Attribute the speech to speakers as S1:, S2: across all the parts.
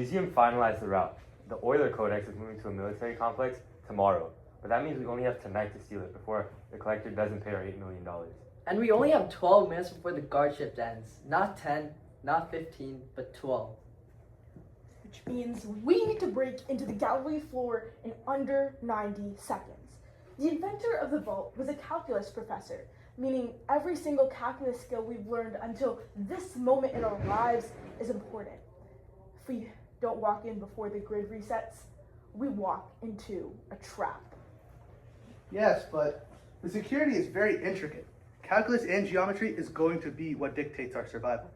S1: museum finalized the route. The Euler Codex is moving to a military complex tomorrow, but that means we only have tonight to steal it before the collector doesn't pay our $8 million.
S2: And we only have 12 minutes before the guard shift ends. Not 10, not 15, but 12.
S3: Which means we need to break into the gallery floor in under 90 seconds. The inventor of the vault was a calculus professor, meaning every single calculus skill we've learned until this moment in our lives is important. If we don't walk in before the grid resets, we walk into a trap.
S4: Yes, but the security is very intricate. Calculus and geometry is going to be what dictates our survival.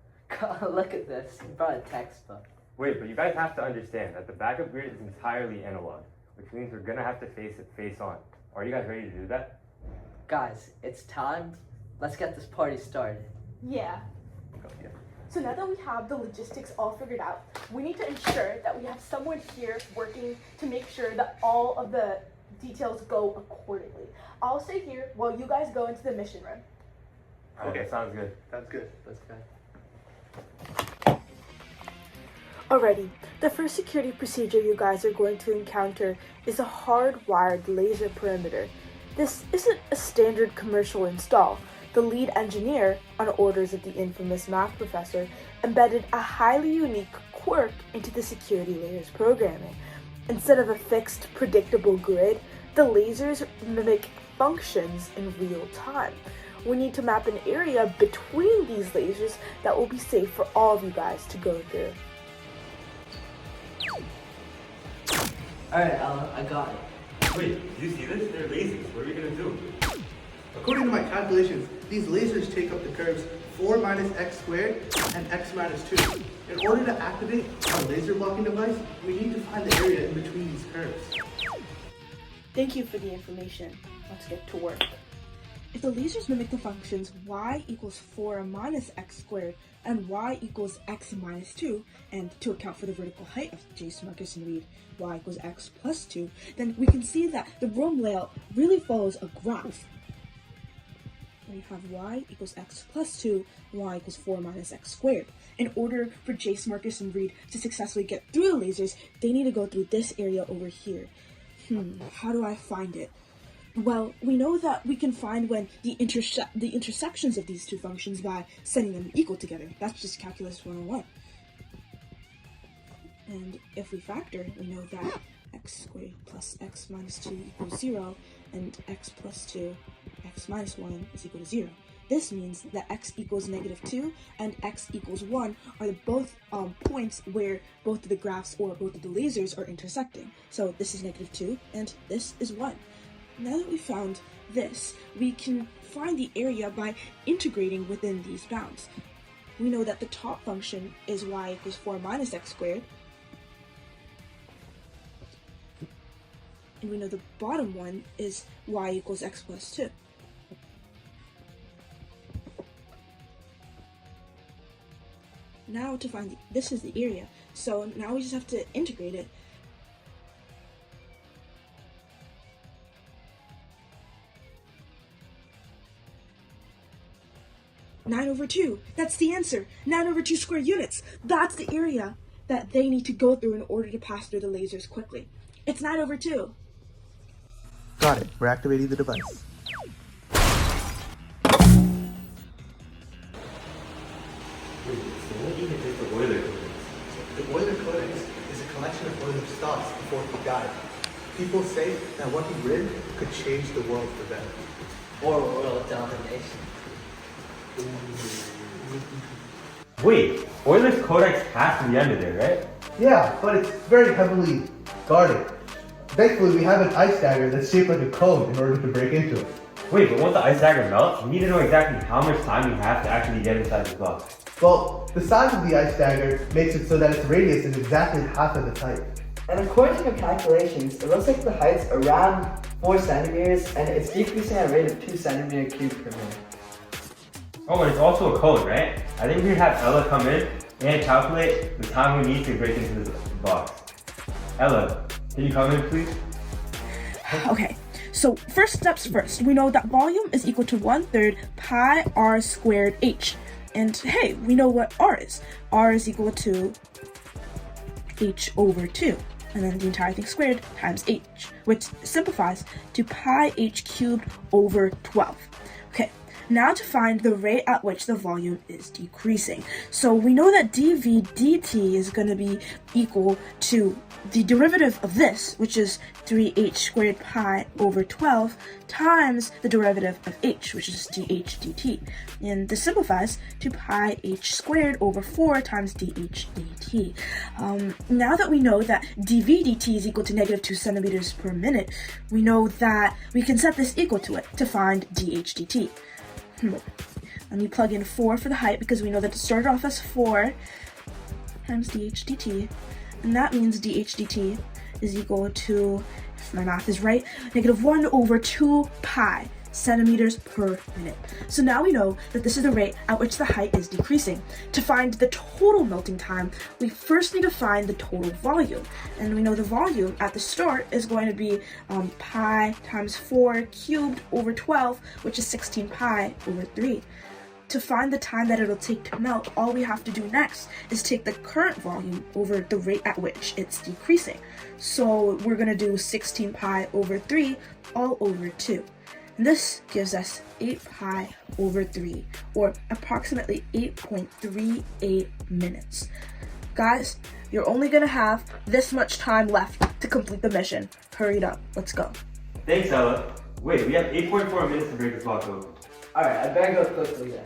S2: Look at this. You brought a textbook.
S1: Wait, but you guys have to understand that the backup grid is entirely analog, which means we're gonna have to face it face on. Are you guys ready to do that?
S2: Guys, it's time. Let's get this party started.
S3: Yeah. So now that we have the logistics all figured out, we need to ensure that we have someone here working to make sure that all of the details go accordingly. I'll stay here while you guys go into the mission room.
S1: Okay, sounds good.
S4: That's good.
S2: Let's go.
S3: Alrighty, the first security procedure you guys are going to encounter is a hardwired laser perimeter. This isn't a standard commercial install. The lead engineer, on orders of the infamous math professor, embedded a highly unique quirk into the security layer's programming. Instead of a fixed, predictable grid, the lasers mimic functions in real time. We need to map an area between these lasers that will be safe for all of you guys to go through.
S2: Alright, Ella, I got it.
S1: Wait, do you see this? They're lasers. What are we gonna do?
S4: According to my calculations, these lasers take up the curves 4 minus x squared and x minus 2. In order to activate our laser blocking device, we need to find the area in between these curves.
S3: Thank you for the information. Let's get to work. If the lasers mimic the functions y equals 4 minus x squared and y equals x minus 2, and to account for the vertical height of Jace, Marcus, and Reed, y equals x plus 2, then we can see that the room layout really follows a graph. We have y equals x plus 2, y equals 4 minus x squared. In order for Jace, Marcus, and Reed to successfully get through the lasers, they need to go through this area over here. How do I find it? Well, we know that we can find when the intersections of these two functions by setting them equal together. That's just calculus 101. And if we factor, we know that x squared plus x minus 2 equals 0, and x plus 2, x minus 1 is equal to 0. This means that x equals negative 2 and x equals 1 are the both points where both of the graphs or both of the lasers are intersecting. So this is negative 2 and this is 1. Now that we found this, we can find the area by integrating within these bounds. We know that the top function is y equals 4 minus x squared. And we know the bottom one is y equals x plus 2. Now to find this is the area. So now we just have to integrate it. Nine over 2. That's the answer. 9 over 2 square units. That's the area that they need to go through in order to pass through the lasers quickly. It's 9 over 2.
S4: Got it. We're activating the device.
S1: Wait, so what even is the Euler Codex?
S4: The Euler Codex is a collection of Euler's thoughts before he died. People say that what he written could change the world for better.
S2: Or world domination.
S1: Wait, Euler's Codex has to be under there, right?
S4: Yeah, but it's very heavily guarded. Thankfully, we have an ice dagger that's shaped like a cone in order to break into it.
S1: Wait, but once the ice dagger melts, we need to know exactly how much time we have to actually get inside the block.
S4: Well, the size of the ice dagger makes it so that its radius is exactly half of its height.
S2: And according to your calculations, it looks like the height's around 4 centimeters and it's decreasing at a rate of 2 centimeter cubed per minute.
S1: Oh, and it's also a code, right? I think we should have Ella come in and calculate the time we need to break into this box. Ella, can you come in, please?
S3: Okay, so first steps first. We know that volume is equal to 1/3 pi r squared h. And hey, we know what r is. R is equal to h over 2. And then the entire thing squared times h, which simplifies to pi h cubed over 12. Okay, now to find the rate at which the volume is decreasing. So we know that dv dt is going to be equal to the derivative of this, which is 3h squared pi over 12, times the derivative of h, which is dh dt. And this simplifies to pi h squared over 4 times dh dt. Now that we know that dv dt is equal to negative 2 centimeters per minute, we know that we can set this equal to it to find dh dt. Let me plug in 4 for the height, because we know that it started off as 4 times dh dt. And that means dh dt is equal to, if my math is right, negative 1 over 2 pi centimeters per minute. So now we know that this is the rate at which the height is decreasing. To find the total melting time, we first need to find the total volume. And we know the volume at the start is going to be pi times 4 cubed over 12, which is 16 pi over 3. To find the time that it'll take to melt, all we have to do next is take the current volume over the rate at which it's decreasing. So we're going to do 16 pi over 3 all over 2. And this gives us 8 pi over 3, or approximately 8.38 minutes. Guys, you're only going to have this much time left to complete the mission. Hurry it up. Let's go.
S1: Thanks, Ella. Wait, we have 8.4 minutes to break this block open.
S2: Alright, I better go quickly then.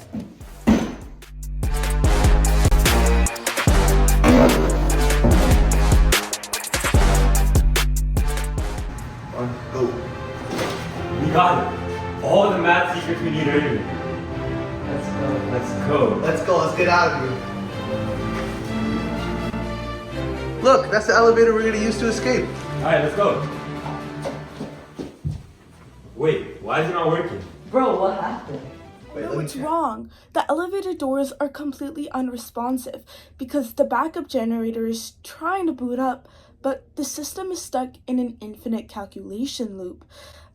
S4: Go.
S1: We got it. All the math secrets we need earlier.
S2: Let's go.
S1: Let's go.
S4: Let's go. Let's get out of here. Look, that's the elevator we're gonna use to escape.
S1: Alright, let's go. Wait, why is it not working?
S2: Bro, what happened?
S4: Wait,
S3: No,
S4: let me
S3: it's
S4: check.
S3: wrong. The elevator doors are completely unresponsive because the backup generator is trying to boot up, but the system is stuck in an infinite calculation loop.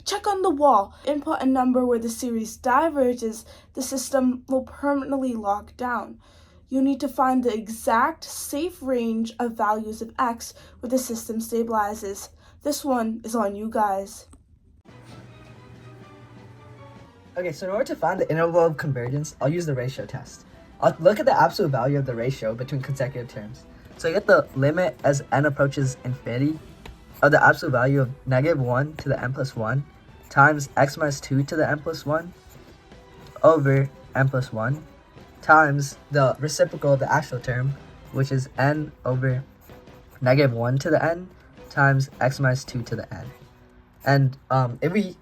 S3: Check on the wall. Input a number where the series diverges, the system will permanently lock down. You need to find the exact safe range of values of x where the system stabilizes. This one is on you guys.
S2: Okay, so in order to find the interval of convergence, I'll use the ratio test. I'll look at the absolute value of the ratio between consecutive terms. So I get the limit as n approaches infinity of the absolute value of negative 1 to the n plus 1 times x minus 2 to the n plus 1 over n plus 1 times the reciprocal of the actual term, which is n over negative 1 to the n times x minus 2 to the n. And if we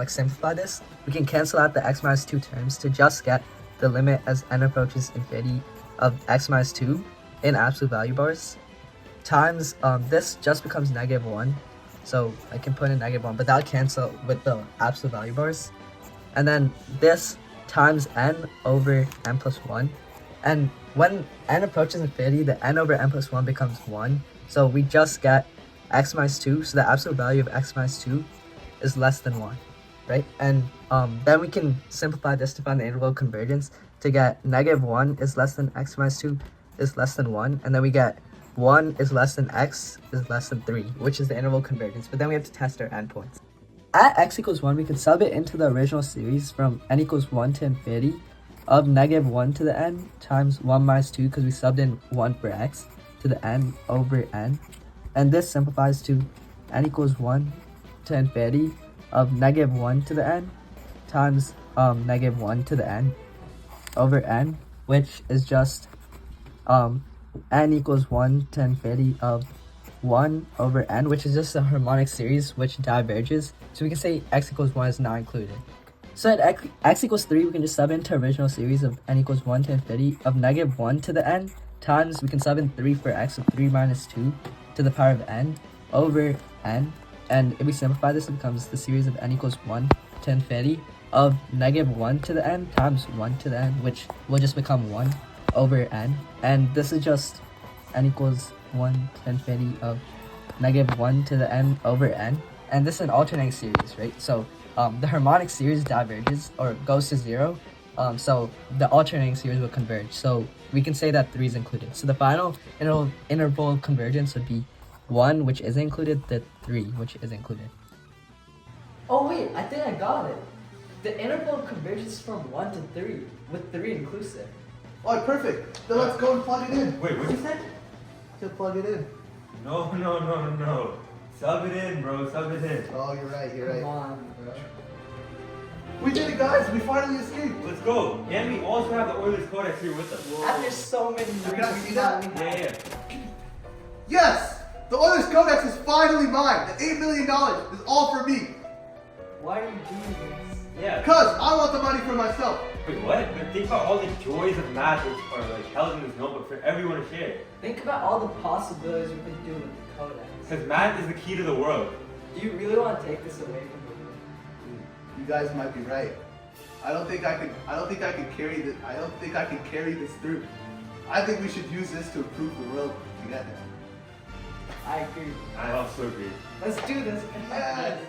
S2: simplify this, we can cancel out the x minus 2 terms to just get the limit as n approaches infinity of x minus 2 in absolute value bars times this just becomes negative 1, so I can put in negative 1, but that'll cancel with the absolute value bars, and then this times n over n plus 1, and when n approaches infinity, the n over n plus 1 becomes 1, so we just get x minus 2, so the absolute value of x minus 2 is less than 1, right? And then we can simplify this to find the interval of convergence to get negative 1 is less than x minus 2 is less than 1, and then we get 1 is less than x is less than 3, which is the interval of convergence, but then we have to test our endpoints. At x equals 1, we can sub it into the original series from n equals 1 to infinity of negative 1 to the n times 1 minus 2, because we subbed in 1 for x, to the n over n, and this simplifies to n equals 1 to infinity of negative 1 to the n times negative 1 to the n over n, which is just n equals 1 to infinity of 1 over n, which is just a harmonic series which diverges. So we can say x equals 1 is not included. So at x equals 3, we can just sub into original series of n equals 1 to infinity of negative 1 to the n times, we can sub in 3 for x, so 3 minus 2 to the power of n over n. And if we simplify this, it becomes the series of n equals 1 to infinity of negative 1 to the n times 1 to the n, which will just become 1 over n. And this is just n equals 1 to infinity of negative 1 to the n over n. And this is an alternating series, right? So the harmonic series diverges or goes to 0 So the alternating series will converge. So we can say that 3 is included. So the final interval of convergence would be 1, which is included, the 3, which is included. Oh wait, I think I got it. The interval of convergence is from 1 to 3, with 3 inclusive.
S4: Alright, perfect. Then let's go and plug it in.
S1: Wait, what'd you say?
S4: To plug it in.
S1: No. Sub it in, bro. Sub it in.
S4: Oh, you're right, you're
S2: Come
S4: right.
S2: on, bro.
S4: We did it, guys. We finally escaped.
S1: Let's go. And we also have the Euler's Codex here with us.
S2: After so many
S4: Can I see that?
S1: Yeah.
S4: Yes! The Euler's Codex is finally mine. The $8 million is all for me.
S2: Why are you doing this?
S1: Yeah.
S4: Because I want the money for myself.
S1: Wait, what? But think about all the joys of math which are like held in this notebook for everyone to share.
S2: Think about all the possibilities we could do with the codex.
S1: Because math is the key to the world.
S2: Do you really want to take this away from the world?
S4: You guys might be right. I don't think I can carry this. I don't think I can carry this through. I think we should use this to improve the world together.
S2: I agree.
S1: I also agree.
S2: Let's do this.
S4: Yes.